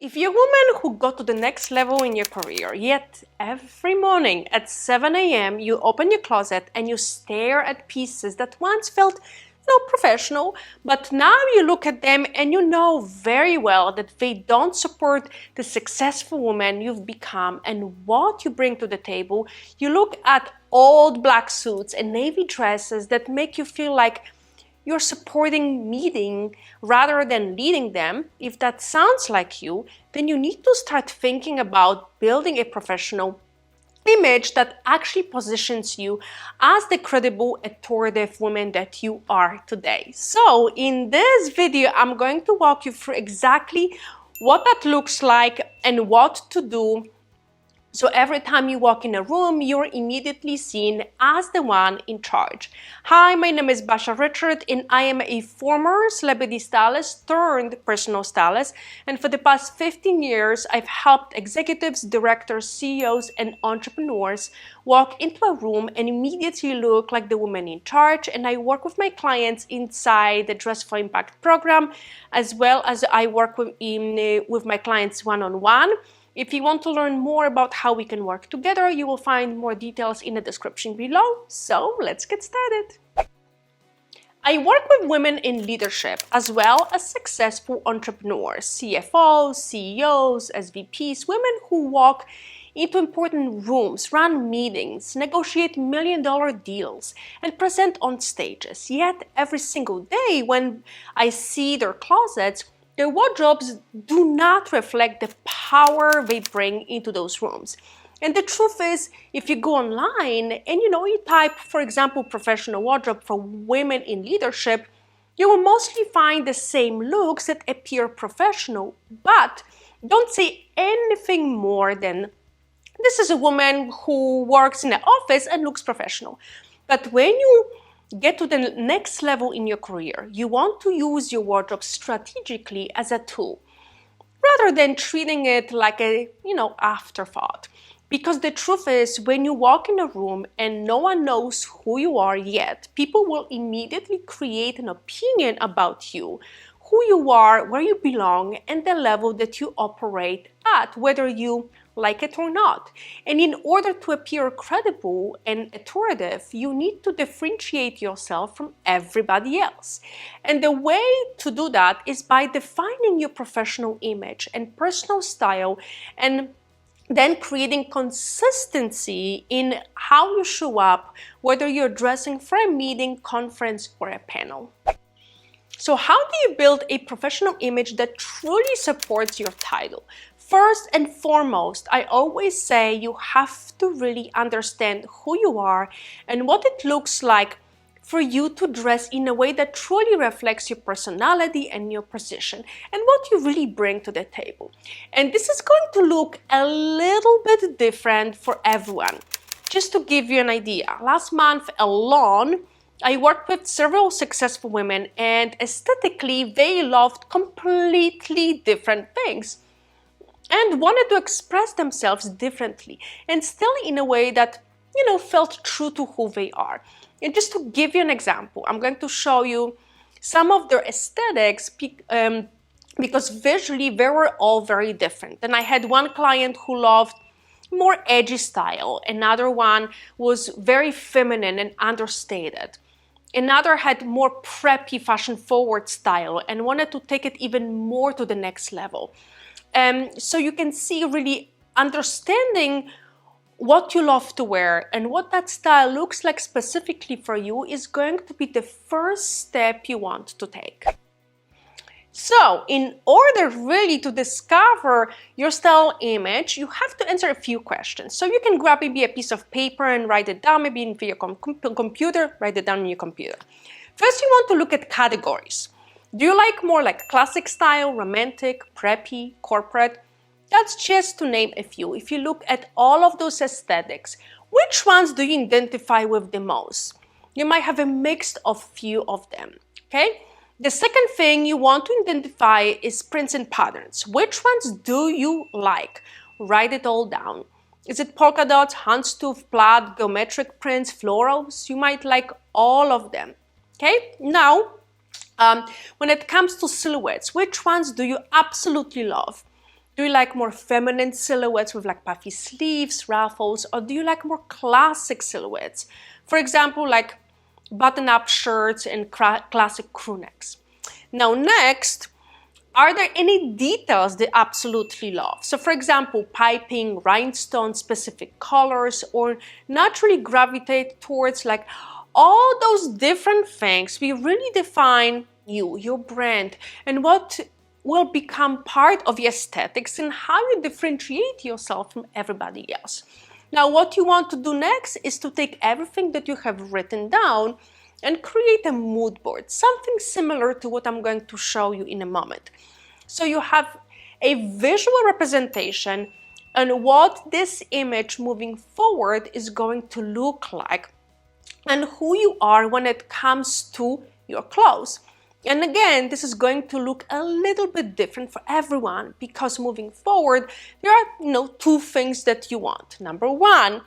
If you're a woman who got to the next level in your career, yet every morning at 7 a.m. you open your closet and you stare at pieces that once felt professional, but now you look at them and you know very well that they don't support the successful woman you've become and what you bring to the table, you look at old black suits and navy dresses that make you feel like you're supporting meeting rather than leading them. If that sounds like you, then you need to start thinking about building a professional image that actually positions you as the credible, authoritative woman that you are today. So in this video, I'm going to walk you through exactly what that looks like and what to do. So every time you walk in a room, you're immediately seen as the one in charge. Hi, my name is Basia and I am a former celebrity stylist turned personal stylist. And for the past 15 years, I've helped executives, directors, CEOs, and entrepreneurs walk into a room and immediately look like the woman in charge. And I work with my clients inside the Dress for Impact program, as well as I work with my clients one-on-one. If you want to learn more about how we can work together, you will find more details in the description below. So let's get started. I work with women in leadership as well as successful entrepreneurs, CFOs, CEOs, SVPs, women who walk into important rooms, run meetings, negotiate million-dollar deals, and present on stages. Yet every single day when I see their closets, their wardrobes do not reflect the power they bring into those rooms. And the truth is, if you go online and you type, for example, professional wardrobe for women in leadership, you will mostly find the same looks that appear professional, but don't say anything more than this is a woman who works in an office and looks professional. But when you get to the next level in your career, you want to use your wardrobe strategically as a tool rather than treating it like a afterthought. Because the truth is, when you walk in a room and no one knows who you are yet, people will immediately create an opinion about you, who you are, where you belong, and the level that you operate at, whether you like it or not. And in order to appear credible and authoritative, you need to differentiate yourself from everybody else. And the way to do that is by defining your professional image and personal style, and then creating consistency in how you show up, whether you're dressing for a meeting, conference, or a panel. So how do you build a professional image that truly supports your title? First and foremost, I always say you have to really understand who you are and what it looks like for you to dress in a way that truly reflects your personality and your position and what you really bring to the table. And this is going to look a little bit different for everyone. Just to give you an idea, last month alone, I worked with several successful women, and aesthetically, they loved completely different things and wanted to express themselves differently and still in a way that, felt true to who they are. And just to give you an example, I'm going to show you some of their aesthetics because visually they were all very different. And I had one client who loved more edgy style. Another one was very feminine and understated. Another had more preppy, fashion-forward style and wanted to take it even more to the next level. So you can see really understanding what you love to wear and what that style looks like specifically for you is going to be the first step you want to take. So in order really to discover your style image, you have to answer a few questions. So you can grab maybe a piece of paper and write it down, maybe in your computer, write it down in your computer. First, you want to look at categories. Do you like more like classic style, romantic, preppy, corporate? That's just to name a few. If you look at all of those aesthetics, which ones do you identify with the most? You might have a mix of few of them, okay? The second thing you want to identify is prints and patterns. Which ones do you like? Write it all down. Is it polka dots, houndstooth, plaid, geometric prints, florals? You might like all of them, okay? Now, when it comes to silhouettes, which ones do you absolutely love? Do you like more feminine silhouettes with like puffy sleeves, ruffles, or do you like more classic silhouettes? For example, like button-up shirts and classic crew necks. Now next, are there any details they absolutely love? So for example, piping, rhinestones, specific colors, or naturally gravitate towards like all those different things. We really define you, your brand, and what will become part of your aesthetics and how you differentiate yourself from everybody else. Now, what you want to do next is to take everything that you have written down and create a mood board, something similar to what I'm going to show you in a moment. So you have a visual representation on what this image moving forward is going to look like and who you are when it comes to your clothes. And again, this is going to look a little bit different for everyone because moving forward, there are two things that you want. Number one,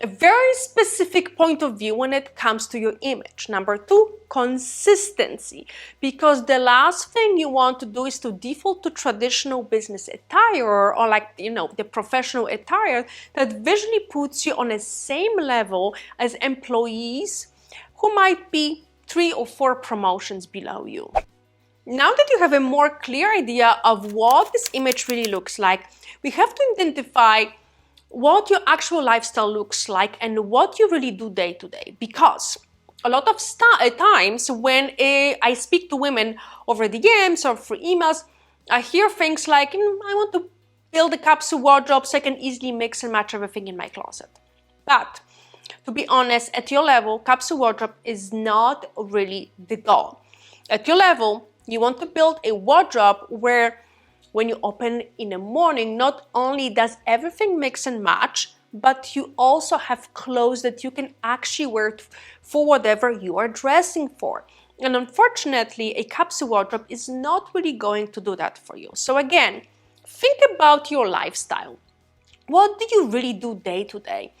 a very specific point of view when it comes to your image. Number two, consistency, because the last thing you want to do is to default to traditional business attire or like, the professional attire that visually puts you on the same level as employees who might be 3 or 4 promotions below you. Now that you have a more clear idea of what this image really looks like, we have to identify what your actual lifestyle looks like and what you really do day to day. Because a lot of times when I speak to women over DMs or through emails, I hear things like, I want to build a capsule wardrobe so I can easily mix and match everything in my closet. But to be honest, at your level, capsule wardrobe is not really the goal. At your level, you want to build a wardrobe where when you open in the morning, not only does everything mix and match, but you also have clothes that you can actually wear for whatever you are dressing for. And unfortunately, a capsule wardrobe is not really going to do that for you. So again, think about your lifestyle. What do you really do day to day?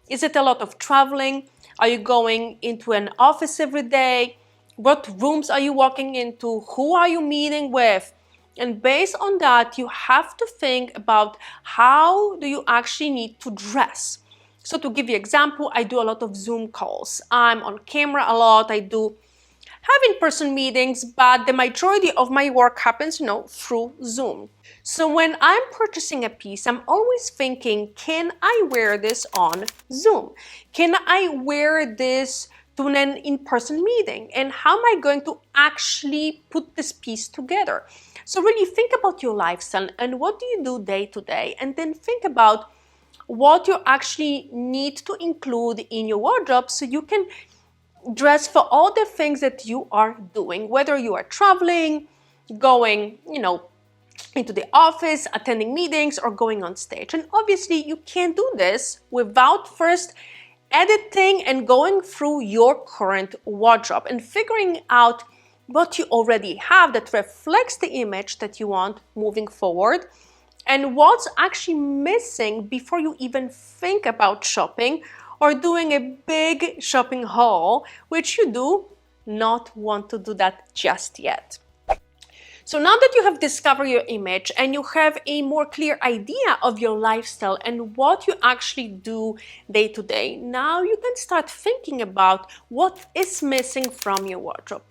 Is it a lot of traveling? Are you going into an office every day? What rooms are you walking into? Who are you meeting with? And based on that, you have to think about how do you actually need to dress. So to give you an example, I do a lot of Zoom calls. I'm on camera a lot. I do have in-person meetings, but the majority of my work happens, through Zoom. So when I'm purchasing a piece, I'm always thinking, can I wear this on Zoom? Can I wear this to an in-person meeting? And how am I going to actually put this piece together? So really think about your lifestyle and what do you do day to day, and then think about what you actually need to include in your wardrobe so you can dress for all the things that you are doing, whether you are traveling, going, into the office, attending meetings, or going on stage. And obviously you can't do this without first editing and going through your current wardrobe and figuring out what you already have that reflects the image that you want moving forward and what's actually missing before you even think about shopping or doing a big shopping haul, which you do not want to do that just yet. So now that you have discovered your image and you have a more clear idea of your lifestyle and what you actually do day to day, now you can start thinking about what is missing from your wardrobe.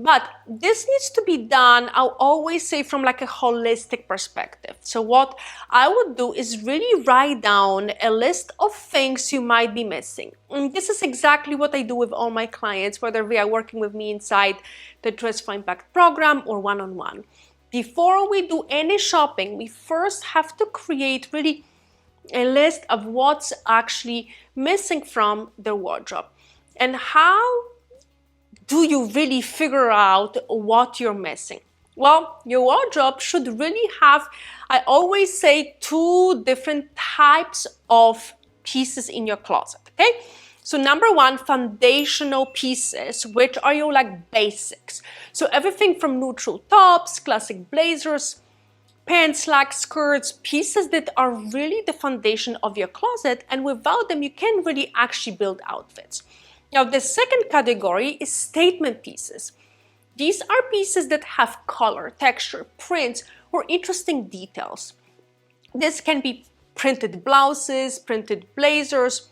But this needs to be done, I'll always say, from like a holistic perspective. So what I would do is really write down a list of things you might be missing. And this is exactly what I do with all my clients, whether they are working with me inside the Dress for Impact program or one-on-one. Before we do any shopping, we first have to create really a list of what's actually missing from the wardrobe. And how do you really figure out what you're missing? Well, your wardrobe should really have, I always say, 2 different types of pieces in your closet, okay? So number 1, foundational pieces, which are your like basics. So everything from neutral tops, classic blazers, pants, slacks, skirts, pieces that are really the foundation of your closet, and without them you can't really actually build outfits. Now, the second category is statement pieces. These are pieces that have color, texture, prints, or interesting details. This can be printed blouses, printed blazers,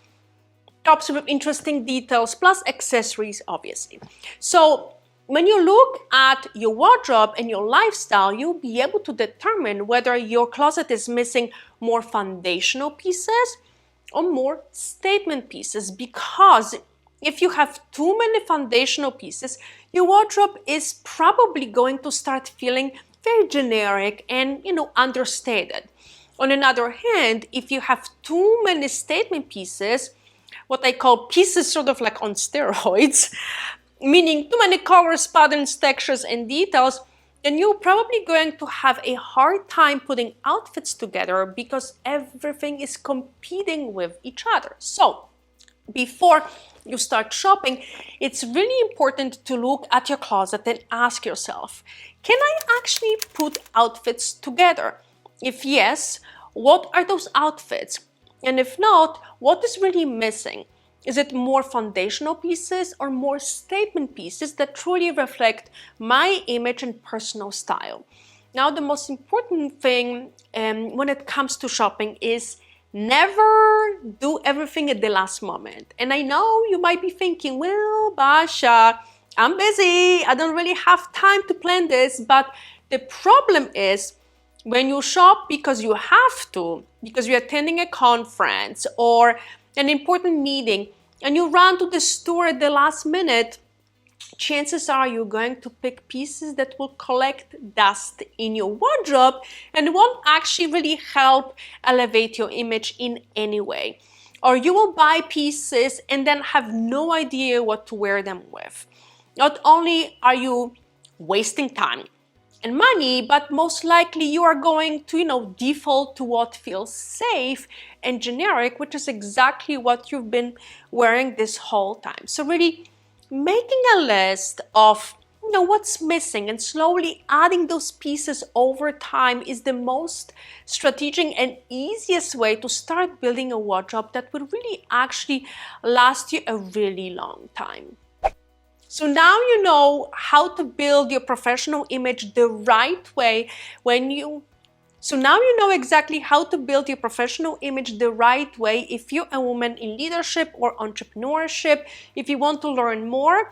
tops with interesting details, plus accessories, obviously. So when you look at your wardrobe and your lifestyle, you'll be able to determine whether your closet is missing more foundational pieces or more statement pieces, because if you have too many foundational pieces, your wardrobe is probably going to start feeling very generic and, understated. On the other hand, if you have too many statement pieces, what I call pieces sort of like on steroids, meaning too many colors, patterns, textures, and details, then you're probably going to have a hard time putting outfits together because everything is competing with each other. So before you start shopping, it's really important to look at your closet and ask yourself, can I actually put outfits together? If yes, what are those outfits? And if not, what is really missing? Is it more foundational pieces or more statement pieces that truly reflect my image and personal style? Now, the most important thing when it comes to shopping is never do everything at the last moment. And I know you might be thinking, well, Basia, I'm busy. I don't really have time to plan this. But the problem is, when you shop because you have to, because you're attending a conference or an important meeting, and you run to the store at the last minute, chances are you're going to pick pieces that will collect dust in your wardrobe and won't actually really help elevate your image in any way. Or you will buy pieces and then have no idea what to wear them with. Not only are you wasting time and money, but most likely you are going to, default to what feels safe and generic, which is exactly what you've been wearing this whole time. So really making a list of what's missing and slowly adding those pieces over time is the most strategic and easiest way to start building a wardrobe that will really actually last you a really long time. So now you know how to build your professional image the right way So now you know exactly how to build your professional image the right way if you're a woman in leadership or entrepreneurship. If you want to learn more,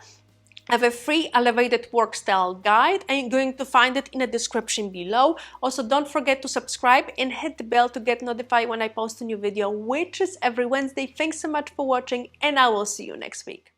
I have a free elevated work style guide. I'm going to find it in the description below. Also, don't forget to subscribe and hit the bell to get notified when I post a new video, which is every Wednesday. Thanks so much for watching, and I will see you next week.